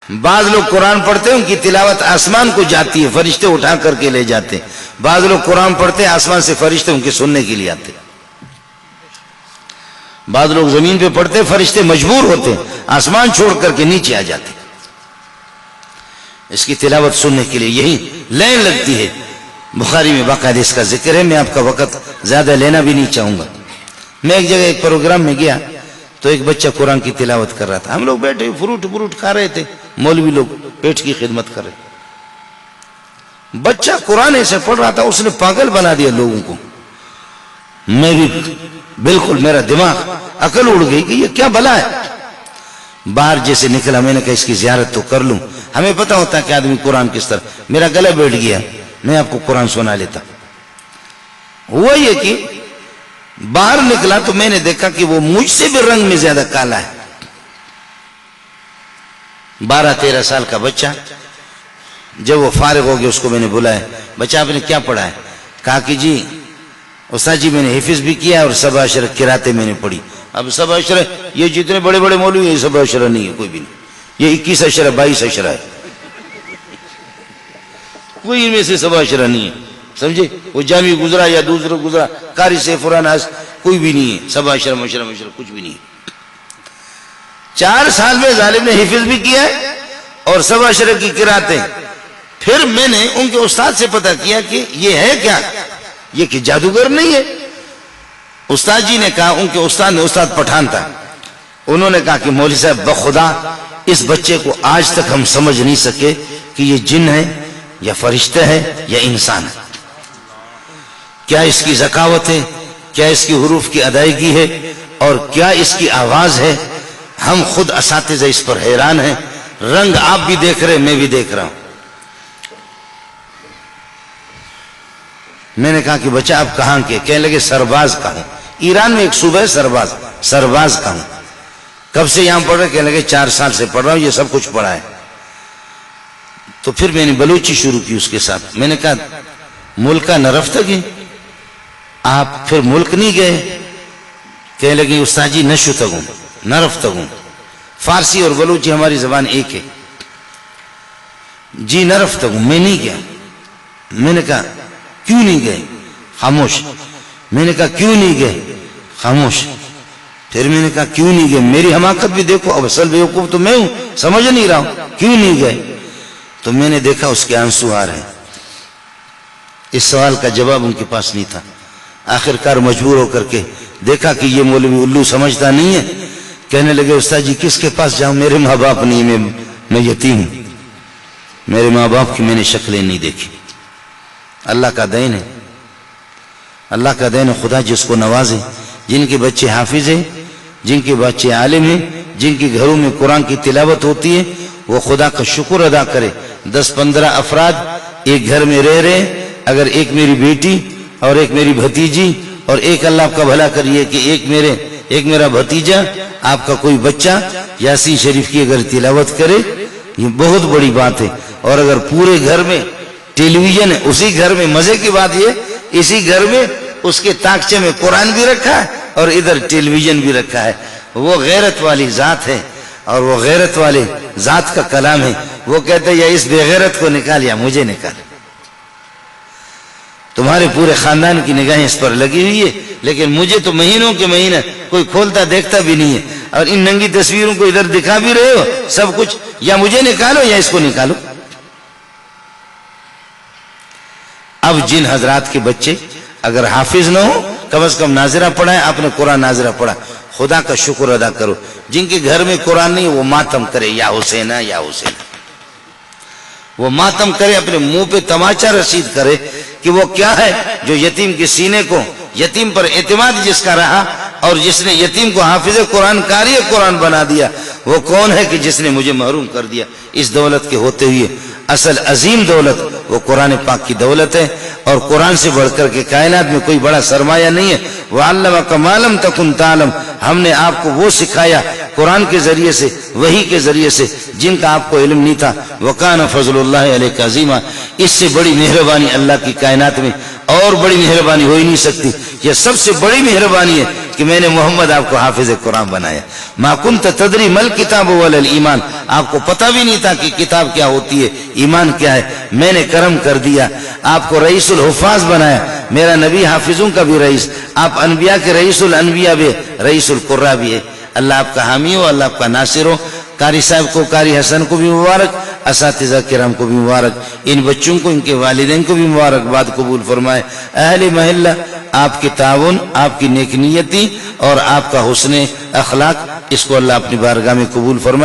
بعض لوگ قرآن پڑھتے ہیں ان کی تلاوت آسمان کو جاتی ہے، فرشتے اٹھا کر کے لے جاتے ہیں. بعض لوگ قرآن پڑھتے ہیں آسمان سے فرشتے ان کے سننے کے لیے آتے ہیں. بعض لوگ زمین پہ پڑھتے ہیں، فرشتے مجبور ہوتے ہیں آسمان چھوڑ کر کے نیچے آ جاتے ہیں اس کی تلاوت سننے کے لیے. یہی لائن لگتی ہے، بخاری میں باقاعدہ اس کا ذکر ہے. میں آپ کا وقت زیادہ لینا بھی نہیں چاہوں گا. میں ایک جگہ ایک پروگرام میں گیا تو ایک بچہ قرآن کی تلاوت کر رہا تھا. ہم لوگ بیٹھے فروٹ کھا رہے تھے، مولوی لوگ پیٹ کی خدمت کر رہے. بچہ قرآن ایسے پڑھ رہا تھا، اس نے پاگل بنا دیا لوگوں کو. میں بھی بالکل، میرا دماغ عقل اڑ گئی کہ یہ کیا بلا ہے. باہر جیسے نکلا میں نے کہا اس کی زیارت تو کر لوں. ہمیں پتہ ہوتا ہے کہ آدمی قرآن کس طرح. میرا گلا بیٹھ گیا، میں آپ کو قرآن سنا لیتا. ہوا یہ کہ باہر نکلا تو میں نے دیکھا کہ وہ مجھ سے بھی رنگ میں زیادہ کالا ہے. 12-13 سال کا بچہ. جب وہ فارغ ہو گیا اس کو میں نے بلایا، بچہ آپ نے کیا پڑھا ہے؟ کہا کہ جی استاد جی میں نے حفظ بھی کیا اور سبع عشرہ قراتیں میں نے پڑھی. اب سبع عشرہ یہ جتنے بڑے بڑے مولوی ہیں یہ سبع عشرہ نہیں ہے، کوئی بھی نہیں. یہ 21 عشرہ 22 عشرہ ہے، کوئی ان میں سے سبع عشرہ نہیں ہے. سمجھے؟ وہ جامع گزرا یا دوسرا گزرا، قاری سیف الناس کوئی بھی نہیں ہے. سبع عشرہ مشرہ کچھ بھی نہیں ہے. 4 سال میں ظالم نے حفظ بھی کیا ہے اور سبع عشرہ کی قراتیں. پھر میں نے ان کے استاد سے پتہ کیا کہ یہ ہے کیا، یہ کہ جادوگر نہیں ہے. استاد جی نے کہا، ان کے استاد نے، استاد پٹھان تھا، انہوں نے کہا کہ مولوی صاحب بخدا اس بچے کو آج تک ہم سمجھ نہیں سکے کہ یہ جن ہے یا فرشتہ ہے یا انسان ہے. کیا اس کی ذکاوت ہے، کیا اس کی حروف کی ادائیگی ہے اور کیا اس کی آواز ہے. ہم خود اساتذہ اس پر حیران ہیں. رنگ آپ بھی دیکھ رہے، میں بھی دیکھ رہا ہوں. میں نے کہا کہ بچہ آپ کہاں کے؟ کہنے لگے سرباز کا ہوں. ایران میں ایک صوبہ ہے سرباز کا ہوں. کب سے یہاں پڑھ رہے؟ کہنے لگے 4 سال سے پڑھ رہا ہوں، یہ سب کچھ پڑھا ہے. تو پھر میں نے بلوچی شروع کی اس کے ساتھ. میں نے کہا ملک کا نرفتگی، آپ پھر ملک نہیں گئے؟ کہنے لگے استاد جی نشتگوں نرفتگوں. فارسی اور بلوچی ہماری زبان ایک ہے. جی نرفتگوں. میں نہیں گیا. میں نے کہا کیوں نہیں گئے؟ خاموش. میں نے کہا کیوں نہیں گئے؟ خاموش. پھر میں نے کہا کیوں نہیں گئے؟ میری حماقت بھی دیکھو، اب اصل بیوقوف تو میں ہوں، سمجھ نہیں رہا ہوں. کیوں نہیں گئے؟ تو میں نے دیکھا اس کے آنسو آ رہے ہیں. اس سوال کا جواب ان کے پاس نہیں تھا. آخر کار مجبور ہو کر کے دیکھا کہ یہ مولوی الو سمجھتا نہیں ہے. کہنے لگے استاد جی کس کے پاس جاؤں؟ میرے ماں باپ نہیں، میں یتیم ہوں. میرے ماں باپ کی میں نے شکلیں نہیں دیکھی. اللہ کا دین ہے، اللہ کا دین ہے. خدا جس کو نوازے، جن کے بچے حافظ ہیں، جن کے بچے عالم ہیں، جن کے گھروں میں قرآن کی تلاوت ہوتی ہے، وہ خدا کا شکر ادا کرے. 10-15 افراد ایک گھر میں رہ رہے، اگر ایک میری بیٹی اور ایک میری بھتیجی اور ایک اللہ آپ کا بھلا کریے کہ ایک میرا بھتیجا، آپ کا کوئی بچہ یاسین شریف کی اگر تلاوت کرے، یہ بہت بڑی بات ہے. اور اگر پورے گھر میں ٹیلی ویژن ہے، اسی گھر میں مزے کی بات یہ، اسی گھر میں اس کے تاکچے میں قرآن بھی رکھا ہے اور ادھر ٹیلی ویژن بھی رکھا ہے. وہ غیرت والی ذات ہے اور وہ غیرت والے ذات کا کلام ہے. وہ کہتے ہیں یا اس بے غیرت کو نکال یا مجھے نکال. تمہارے پورے خاندان کی نگاہیں اس پر لگی ہوئی ہے، لیکن مجھے تو مہینوں کے مہینے کوئی کھولتا دیکھتا بھی نہیں ہے. اور ان ننگی تصویروں کو ادھر دکھا بھی رہے ہو سب کچھ. یا مجھے نکالو یا اس کو نکالو. اب جن حضرات کے بچے اگر حافظ نہ ہو، کم از کم ناظرہ پڑھا ہے، آپ نے قرآن ناظرہ پڑھا، خدا کا شکر ادا کرو. جن کے گھر میں قرآن نہیں وہ ماتم کرے، یا حسینہ یا حسینہ. وہ ماتم کرے، اپنے منہ پہ تماچا رسید کرے کہ وہ کیا ہے جو یتیم کے سینے کو، یتیم پر اعتماد جس کا رہا اور جس نے یتیم کو حافظ قرآن قاری قرآن بنا دیا، وہ کون ہے کہ جس نے مجھے محروم کر دیا اس دولت کے ہوتے ہوئے. اصل عظیم دولت وہ قرآن پاک کی دولت ہے، اور قرآن سے بڑھ کر کے کائنات میں کوئی بڑا سرمایہ نہیں ہے. وَعَلَّمَكَ مَا لَمْ تَكُنْ تَعْلَمْ. ہم نے آپ کو وہ سکھایا قرآن کے ذریعے سے، وحی کے ذریعے سے، جن کا آپ کو علم نہیں تھا. وَكَانَ فَضْلُ اللَّهِ عَلَيْكَ عَظِيمًا. اس سے بڑی مہربانی اللہ کی کائنات میں اور بڑی مہربانی ہو ہی نہیں سکتی. یہ سب سے بڑی مہربانی ہے کہ میں نے محمد آپ کو حافظ قرآن بنایا. ما کنت تدری مل کتاب ولا الایمان, آپ کو پتہ بھی نہیں تھا کہ کتاب کیا ہوتی ہے, ایمان کیا ہے. میں نے کرم کر دیا, آپ کو رئیس الحفاظ بنایا. میرا نبی حافظوں کا بھی رئیس, آپ انبیاء کے رئیس الانبیاء بھی, رئیس القراء بھی ہے. اللہ آپ کا حامی ہو, اللہ آپ کا ناصر ہو. قاری صاحب کو, قاری حسن کو بھی مبارک, اساتذہ کرام کو بھی مبارک, ان بچوں کو, ان کے والدین کو بھی مبارکباد قبول فرمائے. اہل محلہ, آپ کی تعاون, آپ کی نیک نیتی اور آپ کا حسن اخلاق, اس کو اللہ اپنی بارگاہ میں قبول فرمائے.